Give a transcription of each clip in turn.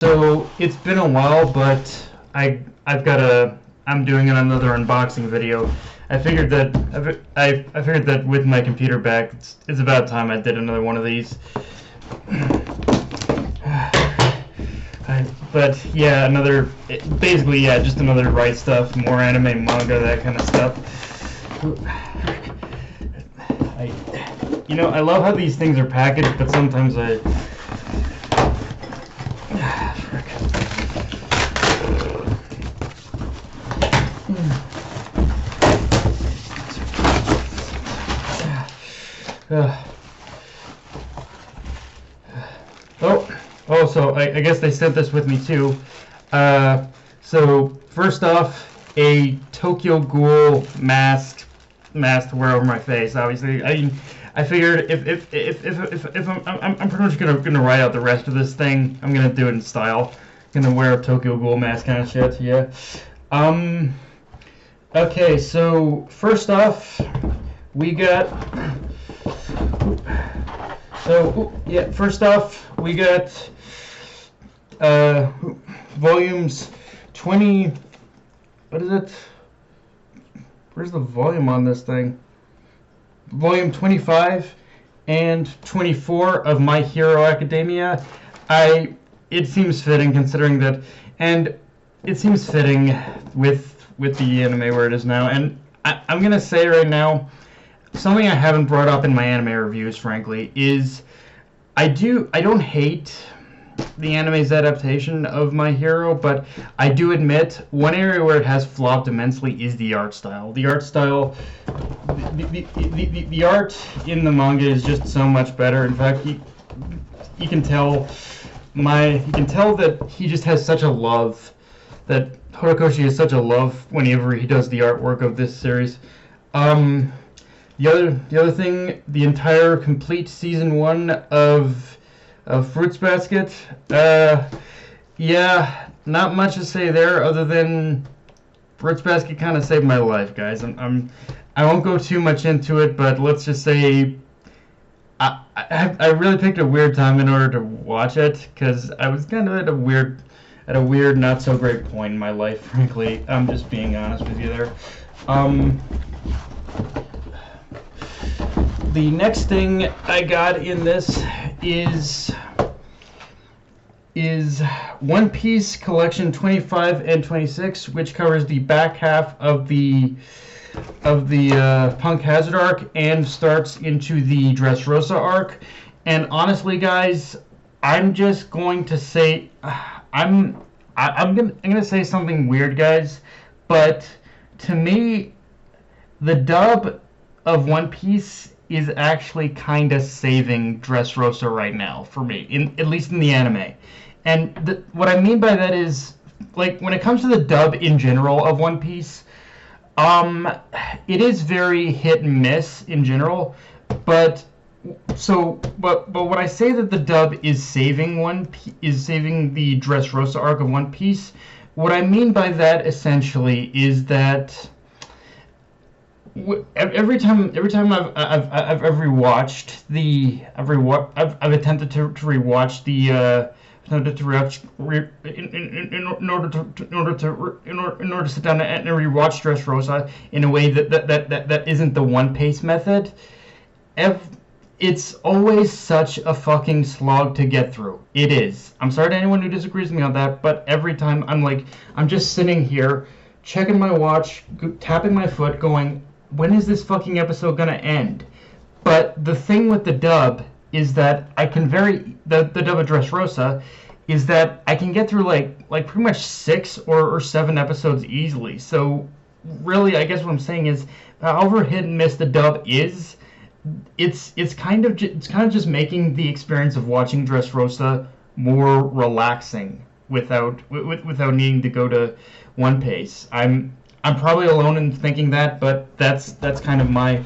So it's been a while, but I'm doing another unboxing video. I figured that with my computer back, it's about time I did another one of these. But yeah, just another Right Stuff, more anime, manga, that kind of stuff. I love how these things are packaged, but sometimes so I guess they sent this with me too. So first off, a Tokyo Ghoul mask to wear over my face. Obviously, I figured if I'm pretty much gonna write out the rest of this thing, I'm gonna do it in style. Gonna wear a Tokyo Ghoul mask kind of shit. Yeah. Okay, so first off, we got. First off, we got volumes 20. What is it? Where's the volume on this thing? Volume 25 and 24 of My Hero Academia. It seems fitting considering that, and it seems fitting with the anime where it is now. And I'm gonna say right now, something I haven't brought up in my anime reviews, frankly, is I don't hate the anime's adaptation of My Hero, but I do admit one area where it has flopped immensely is the art style. The art style, the art in the manga is just so much better. In fact, you can tell that he just has such a love, that Horikoshi has such a love whenever he does the artwork of this series. The other thing, the entire complete season 1 of Fruits Basket, yeah, not much to say there other than Fruits Basket kind of saved my life, guys. I won't go too much into it, but let's just say I really picked a weird time in order to watch it because I was kind of at a weird, not so great point in my life, frankly. I'm just being honest with you there. The next thing I got in this is One Piece Collection 25 and 26, which covers the back half of the Punk Hazard arc and starts into the Dressrosa arc. And honestly, guys, I'm just going to say I'm gonna say something weird, guys, but to me, the dub of One Piece is actually kind of saving Dressrosa right now for me, at least in the anime. And what I mean by that is, like, when it comes to the dub in general of One Piece, it is very hit and miss in general. But when I say that the dub is saving the Dressrosa arc of One Piece, what I mean by that essentially is that every time I've rewatched I've attempted to rewatch in order to sit down and rewatch Dressrosa in a way that isn't the One Piece method. It's always such a fucking slog to get through. It is. I'm sorry to anyone who disagrees with me on that, but every time I'm just sitting here checking my watch, tapping my foot, going, when is this fucking episode gonna end? But the thing with the dub is that I can the dub of Dressrosa is that I can get through like pretty much 6 or 7 episodes easily. So really, I guess what I'm saying is, however hit and miss the dub is, it's kind of just making the experience of watching Dressrosa more relaxing without needing to go to One Piece. I'm probably alone in thinking that, but that's kind of my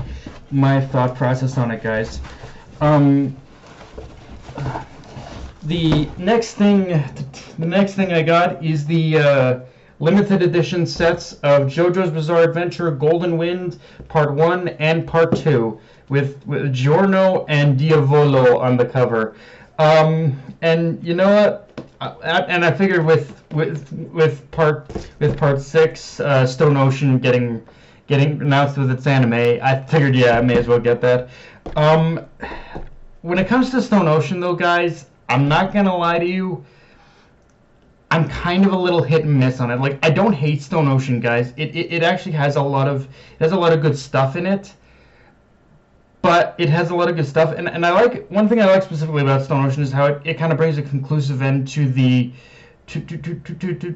thought process on it, guys. The next thing I got is the limited edition sets of JoJo's Bizarre Adventure Golden Wind Part 1 and Part 2 with Giorno and Diavolo on the cover. And you know what? and I figured with part 6, Stone Ocean getting announced with its anime, I figured, yeah, I may as well get that. When it comes to Stone Ocean, though, guys, I'm not gonna lie to you. I'm kind of a little hit and miss on it. Like, I don't hate Stone Ocean, guys. It actually has a lot of good stuff in it. But it has a lot of good stuff, and I like, one thing I like specifically about Stone Ocean is how it kind of brings a conclusive end to the to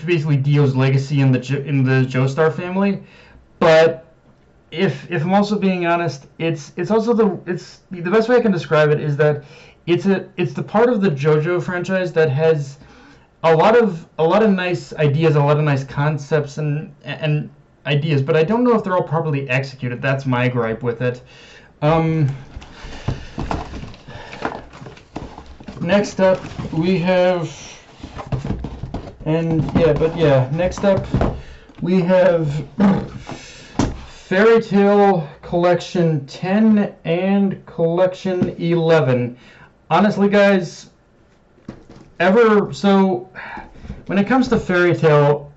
basically Dio's legacy in the Joestar family. But if I'm also being honest, it's also the best way I can describe it is that it's the part of the JoJo franchise that has a lot of nice ideas, a lot of nice concepts and ideas, but I don't know if they're all properly executed. That's my gripe with it. Next up we have, next up we have Fairy Tail Collection 10 and Collection 11. Honestly, guys, when it comes to Fairy Tail,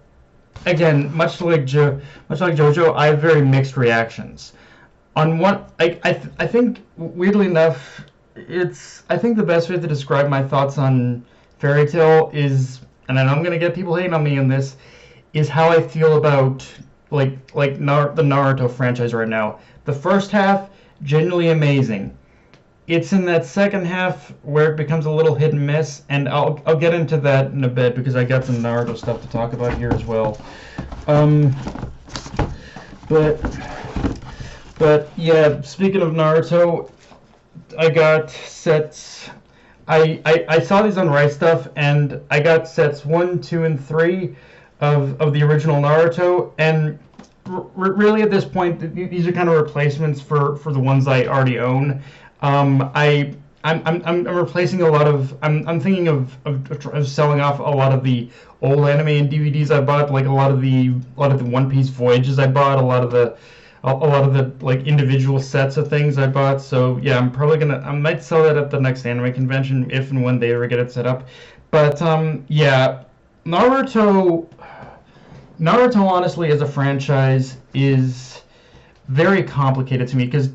again, much like JoJo, I have very mixed reactions. On one, I think, weirdly enough, I think the best way to describe my thoughts on Fairy Tail is, and I know I'm gonna get people hating on me on this, is how I feel about the Naruto franchise right now. The first half, genuinely amazing. It's in that second half where it becomes a little hit and miss, and I'll get into that in a bit because I got some Naruto stuff to talk about here as well. But yeah, speaking of Naruto, I got sets. I saw these on Right Stuff, and I got sets 1, 2, and 3 of the original Naruto, and really at this point, these are kind of replacements for the ones I already own. I'm replacing a lot of. I'm thinking of selling off a lot of the old anime and DVDs I bought, like a lot of the One Piece Voyages I bought, a lot of the like individual sets of things I bought. So yeah, I might sell that at the next anime convention if and when they ever get it set up. But yeah, Naruto honestly as a franchise is very complicated to me, because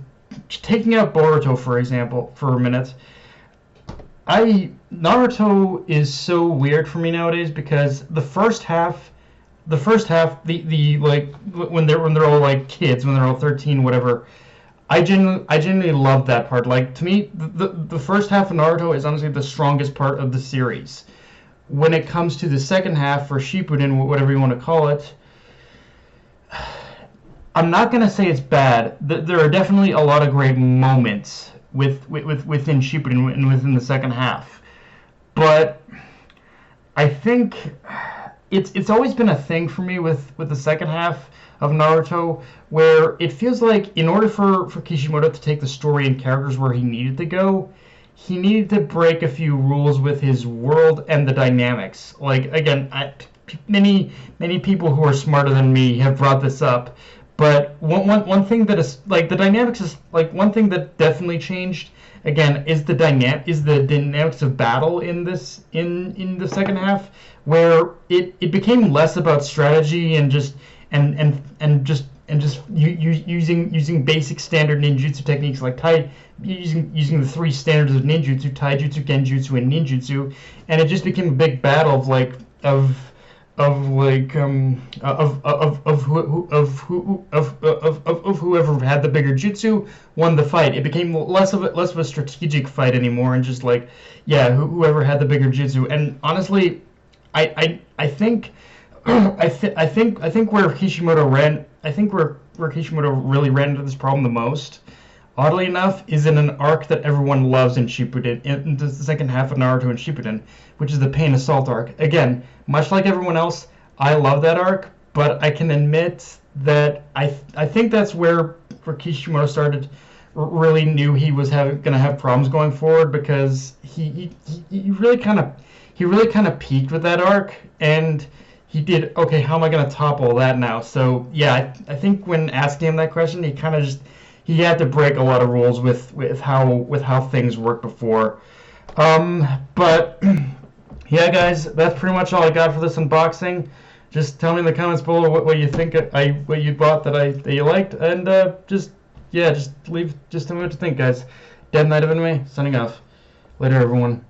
taking out Boruto for example for a minute, Naruto is so weird for me nowadays, because the first half, the like when they're all like kids, when they're all 13, whatever, I genuinely love that part. Like, to me, the first half of Naruto is honestly the strongest part of the series. When it comes to the second half, or Shippuden, whatever you want to call it, I'm not gonna say it's bad. There are definitely a lot of great moments within Shippuden and within the second half, but I think it's always been a thing for me with the second half of Naruto, where it feels like in order for Kishimoto to take the story and characters where he needed to go, he needed to break a few rules with his world and the dynamics. Like, again, many people who are smarter than me have brought this up, but one thing that is, like, the dynamics is, like, one thing that definitely changed, again, is the dynamics of battle in the second half, where it became less about strategy and just using basic standard ninjutsu techniques, like using the 3 standards of ninjutsu: taijutsu, genjutsu, and ninjutsu, and it just became a big battle of whoever had the bigger jutsu won the fight. It became less of a strategic fight anymore, and just like, yeah, whoever had the bigger jutsu. And honestly, I think where Kishimoto really ran into this problem the most, oddly enough, is in an arc that everyone loves in Shippuden, in the second half of Naruto and Shippuden, which is the Pain Assault arc. Again, much like everyone else, I love that arc, but I can admit that I think that's where Kishimoto really knew he was going to have problems going forward, because he really kind of peaked with that arc, and he did, okay, how am I going to top all that now? So yeah, I think when asking him that question, he had to break a lot of rules with how things worked before. But yeah, guys, that's pretty much all I got for this unboxing. Just tell me in the comments below what you think what you bought that you liked, and just tell me what you think, guys. Dead Knight of Anime, signing off. Later, everyone.